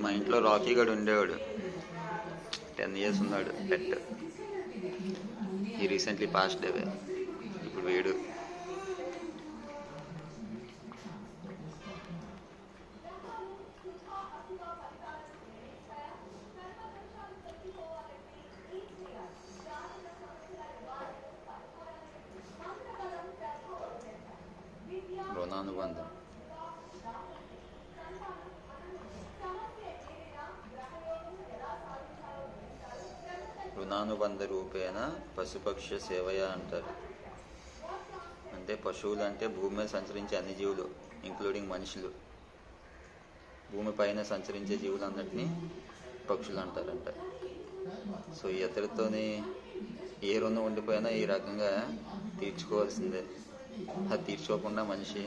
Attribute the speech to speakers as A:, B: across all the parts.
A: మా ఇంట్లో రాకీ గడు ఉండేవాడు, 10 years ఉన్నాడు పెట్. ఈ రీసెంట్లీ పాస్డ్ అవే. ఇప్పుడు వీడు రుణానుబంధం. రుణానుబంధ రూపేణ పశుపక్ష సేవయ అంటారు. అంటే పశువులు అంటే భూమి మీద సంచరించే అన్ని జీవులు, ఇంక్లూడింగ్ మనుషులు. భూమి పైన సంచరించే జీవులందరినీ పక్షులు అంటారంట. సో ఇతరులతోని ఏ రుణం ఉండిపోయినా ఈ రకంగా తీర్చుకోవాల్సిందే. అది తీర్చుకోకుండా మనిషి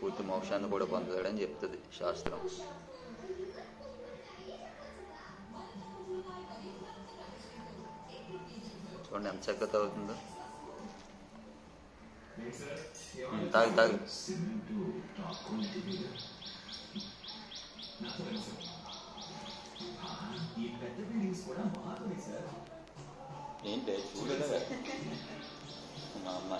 A: పూర్తి మోక్షాన్ని కూడా పొందలేడని చెప్తుంది శాస్త్రం. చూడండి ఎంత చక్కగా అవుతుందో. తాగు తాగు. ఏంటి చూడలేదా మా అమ్మ?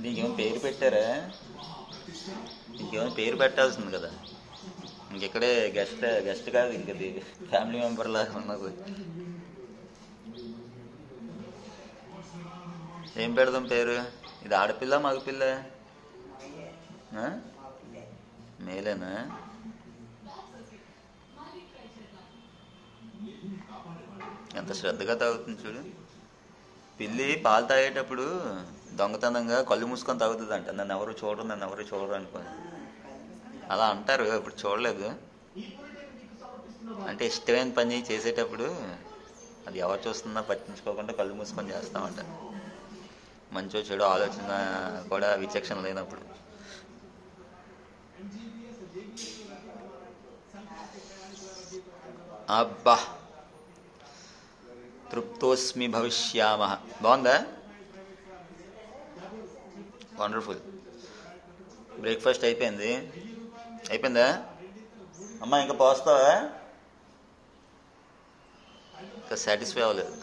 A: దీనికేమైనా పేరు పెట్టారా? ఇంకేమైనా పేరు పెట్టాల్సింది కదా. ఇంకెక్కడే గెస్ట్ కాదు, ఇంక ఫ్యామిలీ మెంబర్ లాగా ఉన్నది. ఏం పెడదాం పేరు? ఇది ఆడపిల్ల మగపిల్ల? మేలేనా? ఎంత శ్రద్ధగా తాగుతుంది చూడు. పిల్లి పాలు తాగేటప్పుడు దొంగతనంగా కళ్ళు మూసుకొని తాగుతుంది అంట. నన్ను ఎవరు చూడరు అనుకోని అలా అంటారు. ఇప్పుడు చూడలేదు. అంటే ఇష్టమైన పని చేసేటప్పుడు అది ఎవరు చూస్తున్నా పట్టించుకోకుండా కళ్ళు మూసుకొని చేస్తామంట. మంచో చెడు ఆలోచన కూడా విచక్షణ లేనప్పుడు. అబ్బా, తృప్తోస్మి భవిష్యామః. బాగుందా? వండర్ఫుల్. బ్రేక్ఫాస్ట్ అయిపోయిందా అమ్మా? ఇంకా పోస్తావా? ఇంకా సాటిస్ఫై అవ్వలేదు.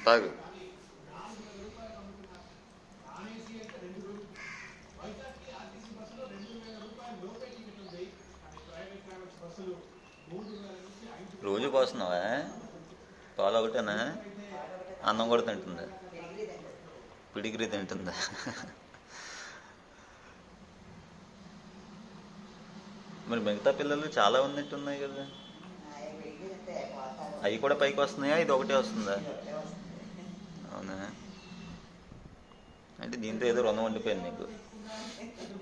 A: తాగు. రోజు పోస్తున్నావా? పాలు ఒకటేనా? అన్నం కూడా తింటుందా? పిడిగిరి తింటుందా? మరి మిగతా పిల్లలు చాలా ఉన్నట్టున్నాయి కదా. అవి కూడా పైకి వస్తున్నాయా? ఇది ఒకటే వస్తుందా? అవునా? అంటే దీంతో ఏదో రుణం ఉండిపోయింది నీకు,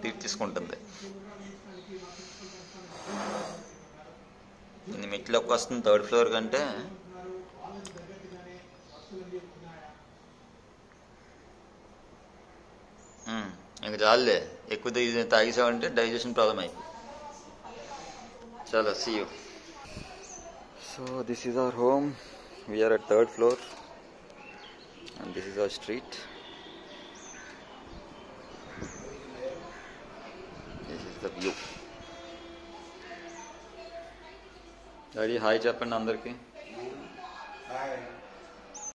A: తీర్చేసుకుంటుంది. ఇది మెట్లోకి వస్తుంది 3rd floor కంటే. ఇంక చాలులే, ఎక్కువ తాగేసామంటే డైజెషన్ ప్రాబ్లం అయిపోయింది. చలో, see you. So this is our home. We're at 3rd floor and this is our street. This is the view. Daddy hi చెప్పండి అందరికి.